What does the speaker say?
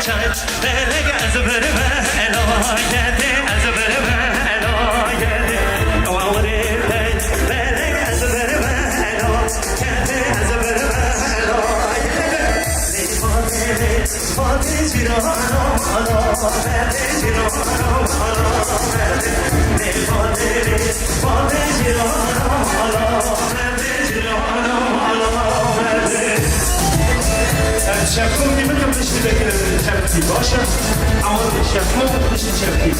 چای بلگ از برمه الایده از برمه الایده آوری بلگ از برمه الایده از برمه الایده فاتی جیرانو مالا فاتی جیرانو مالا فاتی جیرانو مالا فاتی جیرانو مالا شبکم میمونم داشتی بکنم شبکی باشم اما شبکم داشتی شبکی